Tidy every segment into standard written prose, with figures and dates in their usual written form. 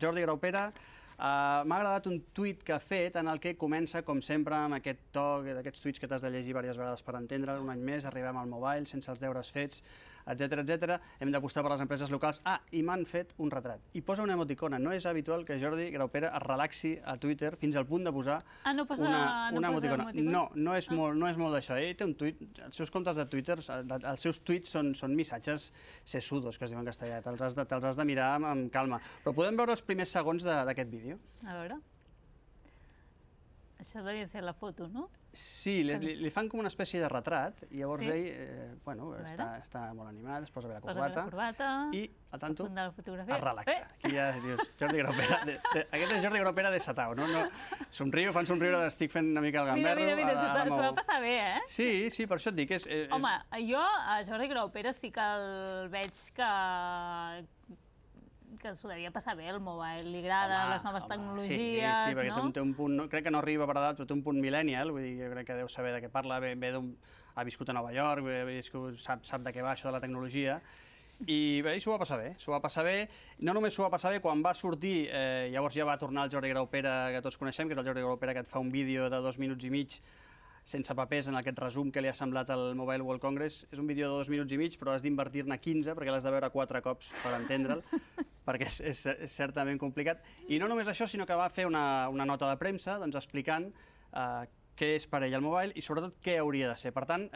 Jordi Graupera. M'ha agradat un tuit que ha fet en el que comença, com sempre, amb aquest to d'aquests tuits que t'has de llegir diverses vegades per entendre. Un any més, arribem al mobile, sense els deures fets, etc. Hem d'apostar per les empreses locals. I m'han fet un retrat. I posa una emoticona. No és habitual que Jordi Graupera es relaxi a Twitter fins al punt de posar una emoticona. No és molt d'això. Ell té un tuit, els seus comptes de Twitter, els seus tuits són missatges sesudos, que es diuen en castellà. Te'ls has de mirar amb calma. Però podem veure els primers segons d'aquest vídeo. A veure. Això devia ser la foto, no? Sí, li fan com una espècie de retrat i llavors ell està molt animat, es posa bé la corbata i, al tanto, es relaxa. Aquí ja dius, Jordi Graupera, aquest és Jordi Graupera de Satao, no? Somriu, fan somriure, estic fent una mica el gamberro. Mira, s'ho va passar bé, eh? Sí, per això et dic. Home, jo a Jordi Graupera sí que el veig que s'ho devia passar bé, el mobile, li agrada les noves tecnologies, no? Sí, perquè té un punt, crec que no arriba per edat, però té un punt millennial, vull dir, jo crec que deu saber de què parla, ha viscut a Nova York, sap de què va això de la tecnologia, i bé, s'ho va passar bé, no només s'ho va passar bé, quan va sortir, llavors ja va tornar el Jordi Graupera que tots coneixem, que és el Jordi Graupera que et fa un vídeo de 2 minuts i mig, sense papers, en aquest resum que li ha semblat al Mobile World Congress. És un vídeo de 2 minuts i mig, però has d'invertir-ne 15, perquè l'has de veure 4 cops per entendre'l, perquè és certament complicat. I no només això, sinó que va fer una nota de premsa explicant què és per ell el mobile i sobretot què hauria de ser. Per tant,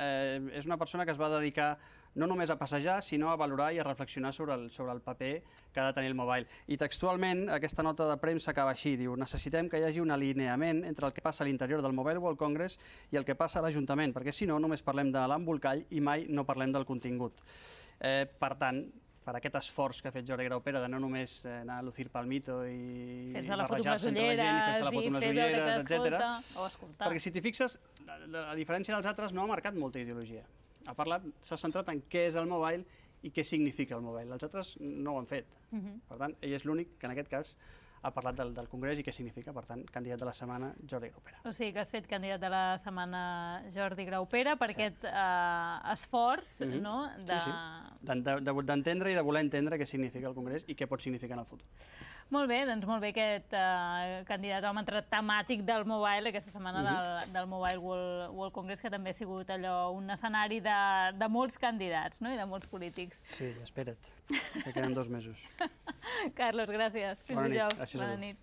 és una persona que es va dedicar no només a passejar, sinó a valorar i a reflexionar sobre el paper que ha de tenir el mobile. I textualment, aquesta nota de premsa acaba així, diu: necessitem que hi hagi un alineament entre el que passa a l'interior del Mobile World Congress i el que passa a l'Ajuntament, perquè si no, només parlem de l'embolcall i mai no parlem del contingut. Per tant, per aquest esforç que ha fet Jordi Graupera de no només anar a lucir palmito i barrejar-se entre la gent i fer-se la foto amb les ulleres, etc. Perquè si t'hi fixes, a diferència dels altres, no ha marcat molta ideologia. S'ha centrat en què és el mobile i què significa el mobile. Els altres no ho han fet. Per tant, ell és l'únic que en aquest cas ha parlat del Congrés i què significa. Per tant, candidat de la setmana, Jordi Graupera. O sigui que has fet candidat de la setmana Jordi Graupera per aquest esforç d'entendre i de voler entendre què significa el Congrés i què pot significar en el futur. Molt bé, doncs molt bé aquest candidat home temàtic del mobile, aquesta setmana del Mobile World Congress, que també ha sigut allò un escenari de molts candidats i de molts polítics. Sí, espera't, que queden 2 mesos. Carlos, gràcies. Fins dijous. Bona nit.